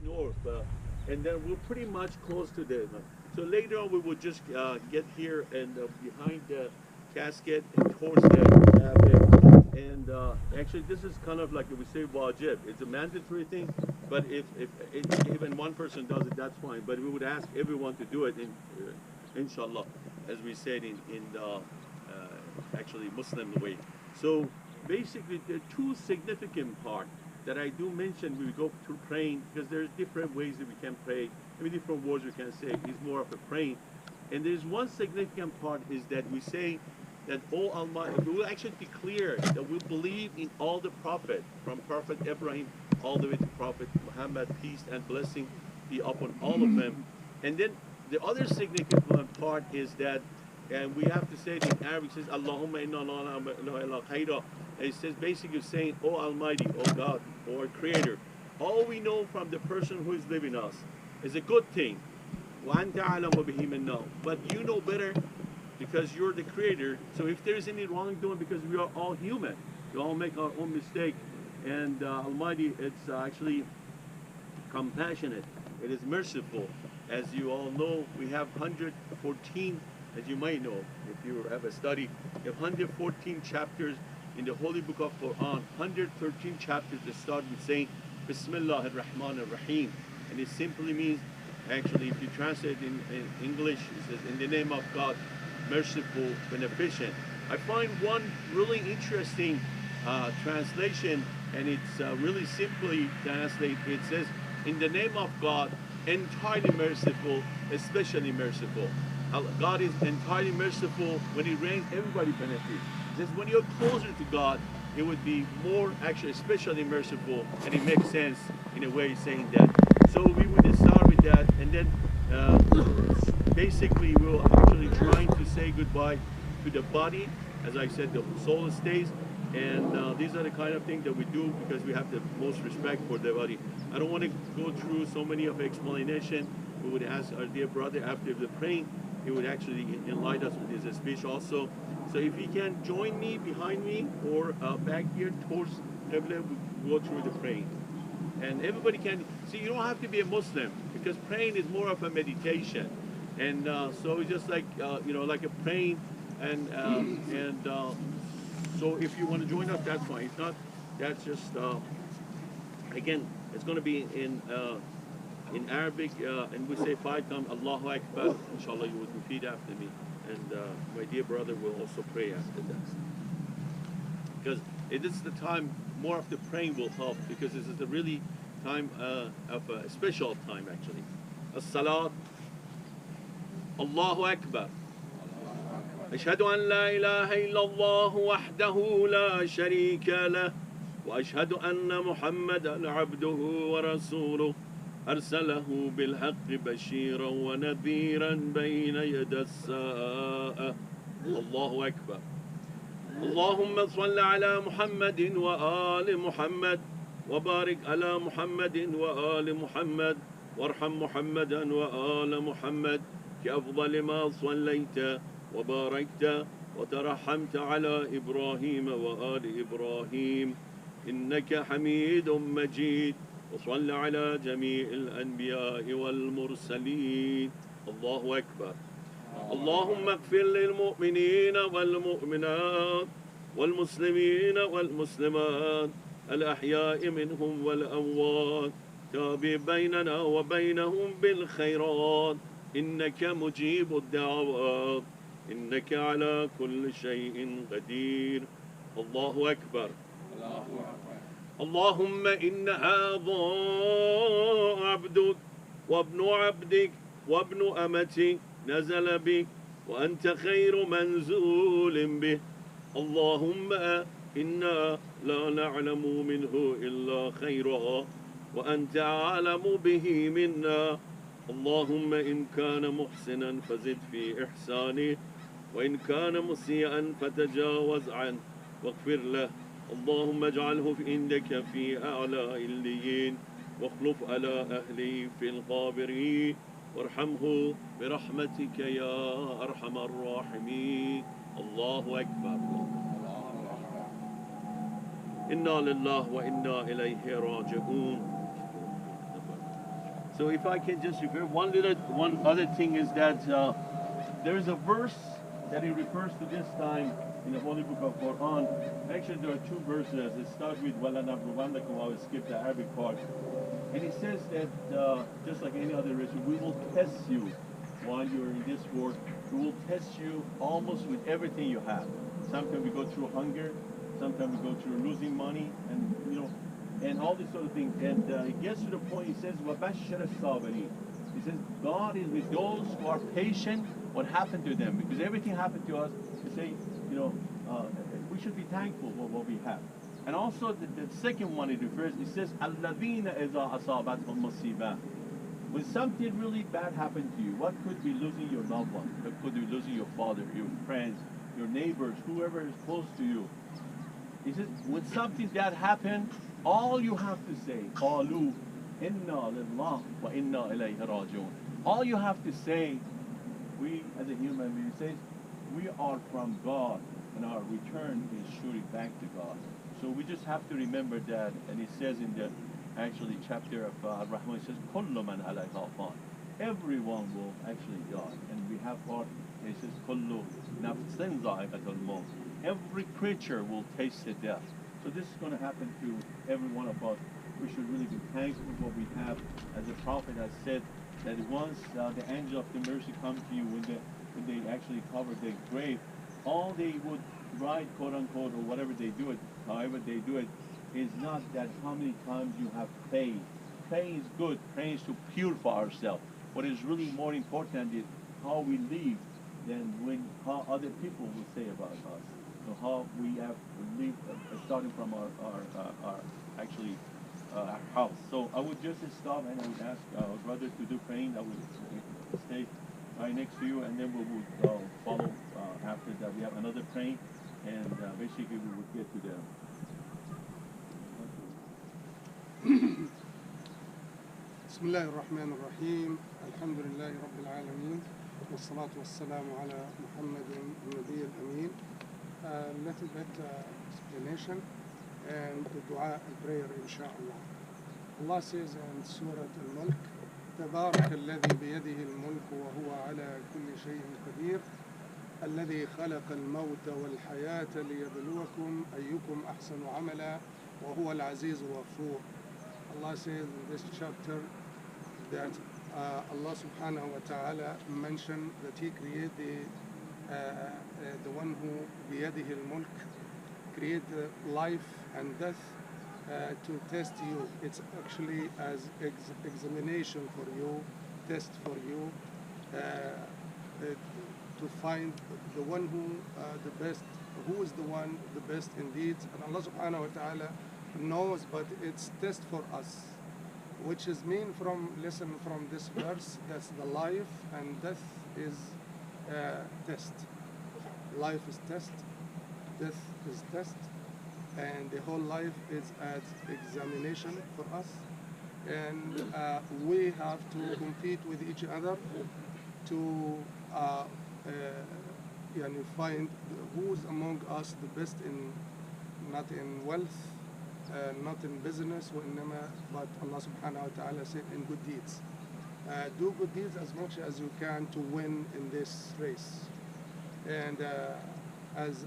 north, and then we're pretty much close to the. So later on, we will just get here and behind the casket and towards the Kaaba. And actually, this is kind of like we say wajib. It's a mandatory thing, but if even one person does it, that's fine. But we would ask everyone to do it, inshallah, as we said in the actually Muslim way. So basically, the two significant part that I do mention we go through praying because there's different ways that we can pray. I mean, different words we can say is more of a praying. And there's one significant part is that we say that all Almighty, we will actually declare that we believe in all the prophet, from Prophet Ibrahim all the way to Prophet Muhammad, peace and blessing be upon all of them. And then the other significant part is that, and we have to say it in Arabic, it says, Allahumma inna la khayra. And it says basically saying, oh Almighty, oh God, oh our Creator, all we know from the person who is living us is a good thing. وَأَنْتَ أَعْلَمُ بِهِ مِنَّا. But you know better because you're the Creator. So if there's any wrongdoing, because we are all human, we all make our own mistake. And Almighty, it's actually compassionate. It is merciful. As you all know, we have 114, as you might know, if you have a study, we have 114 chapters in the Holy Book of Quran. 113 chapters that start with saying, Bismillah ar-Rahman ar-Rahim. And it simply means, actually, if you translate in English, it says, in the name of God, merciful, beneficent. I find one really interesting translation, and it's really simply translated. It says, in the name of God, entirely merciful, especially merciful. God is entirely merciful. When He reigns, everybody benefits. It says when you're closer to God, it would be more, actually, especially merciful, and it makes sense in a way saying that. So we would start with that, and then basically we're actually trying to say goodbye to the body. As I said, the soul stays, and these are the kind of things that we do because we have the most respect for the body. I don't want to go through so many of explanation. We would ask our dear brother after the praying, he would actually enlighten us with his speech also. So if he can join me behind me or back here towards Qibla, we'll go through the praying. And everybody can, see, you don't have to be a Muslim because praying is more of a meditation. And so it's just like, you know, like a praying. And so if you want to join us, that's fine. If not, that's just, again, it's going to be in Arabic, and we say 5 times, Allahu Akbar. Inshallah, you would repeat after me. And my dear brother will also pray after that. Because it is the time, more of the praying will help, because this is the really time of a special time actually. As-salat, Allahu Akbar. أشهد أن لا إله إلا الله وحده لا شريك له وأشهد أن محمدا عبده ورسوله أرسله بالحق بشيرا ونذيرا بين يدي الساعة. الله أكبر. اللهم صل على محمد وآل محمد وبارك على محمد وآل محمد وارحم محمدا وآل محمد كأفضل ما صليت وباركت وترحمت على إبراهيم وآل إبراهيم إنك حميد مجيد وصل على جميع الأنبياء والمرسلين. الله أكبر. اللهم اغفر للمؤمنين والمؤمنات والمسلمين والمسلمات الأحياء منهم والأموات تابع بيننا وبينهم بالخيرات إنك مجيب الدعوات إنك على كل شيء قدير. الله أكبر. اللهم إن هذا عبدك وابن عبدك وابن أمتك نزل بك وأنت خير منزول به. اللهم إنا لا نعلم منه إلا خيرا وأنت أعلم به منا. اللهم إن كان محسنا فزد في إحسانه وإن كان مسيئا فتجاوز عنه واغفر له. اللهم اجعله عندك في أعلى الليين واخلف على أهله في الغابرين وارحمه برحمتك يا أرحم الراحمين. الله أكبر. إنا لله وإنا إليه راجعون. So if I can just refer, one other thing is that there is a verse that it refers to this time in the Holy Book of Quran. Actually, there are two verses. It starts with وَلَنَبْلُوَنَّكُمْ. I will skip the Arabic part. And it says that just like any other religion, we will test you while you're in this world. We will test you almost with everything you have. Sometimes we go through hunger. Sometimes we go through losing money, and and all these sort of things. And it gets to the point. He says, وَبَشِّرَ الصَّابِرِينَ. He says, God is with those who are patient. What happened to them? Because everything happened to us. We say, we should be thankful for what we have. And also the second one it refers. It says, الَّذِينَ إِذَا أَصَابَتْهُمْ مُصِيبَةٌ. When something really bad happened to you, what could be losing your loved one? What could be losing your father, your friends, your neighbors, whoever is close to you? He says, when something bad happened, all you have to say, قَالُوا إِنَّا لِلَّهِ وَإِنَّا إِلَيْهِ رَاجِعُونَ. All you have to say, we as a human being, says, we are from God, and our return is surely back to God. So we just have to remember that, and it says in the actually chapter of Ar-Rahman, it says, كُلُّ مَنْ عَلَيْهَا فَانٍ. Everyone will actually die. And we have part, it says, كُلُّ نَفْسٍ ذَائِقَةُ الْمَوْتِ. Every creature will taste the death. So this is going to happen to every one of us. We should really be thankful for what we have. As the Prophet has said, that once the angel of the mercy comes to you, when they actually cover the grave, all they would write, quote unquote, or whatever they do it, however they do it, is not that how many times you have prayed. Praying is good. Praying is to purify ourselves. What is really more important is how we live than how other people will say about us. So how we have lived, starting from our actually our house. So I would just stop and I would ask our brother to do praying. I would stay right next to you, and then we will follow after that. We have another praying, and basically we would get to the. بسم الله الرحمن الرحيم الحمد لله رب العالمين والصلاة والسلام على محمد النبي الأمين. Little bit explanation and the dua and prayer inshallah. Allah says in Surah Al-Mulk, تبارك الذي بيده الملك وهو على كل شيء قدير الذي خلق الموت والحياة ليبلوكم أيكم أحسن عملا وهو العزيز الغفور. Allah says in this chapter that Allah subhanahu wa ta'ala mentioned that He created the one who بيده الملك, create life and death to test you. It's actually as examination for you, test for you, to find the one who the best, who is the one the best indeed. And Allah subhanahu wa ta'ala knows, but it's test for us, which is mean from lesson from this verse. That's the life and death is test. Life is test, death is test, and the whole life is as examination for us. And we have to compete with each other to find who's among us the best in, not in wealth, not in business, but Allah subhanahu wa ta'ala said in good deeds. Do good deeds as much as you can to win in this race. And as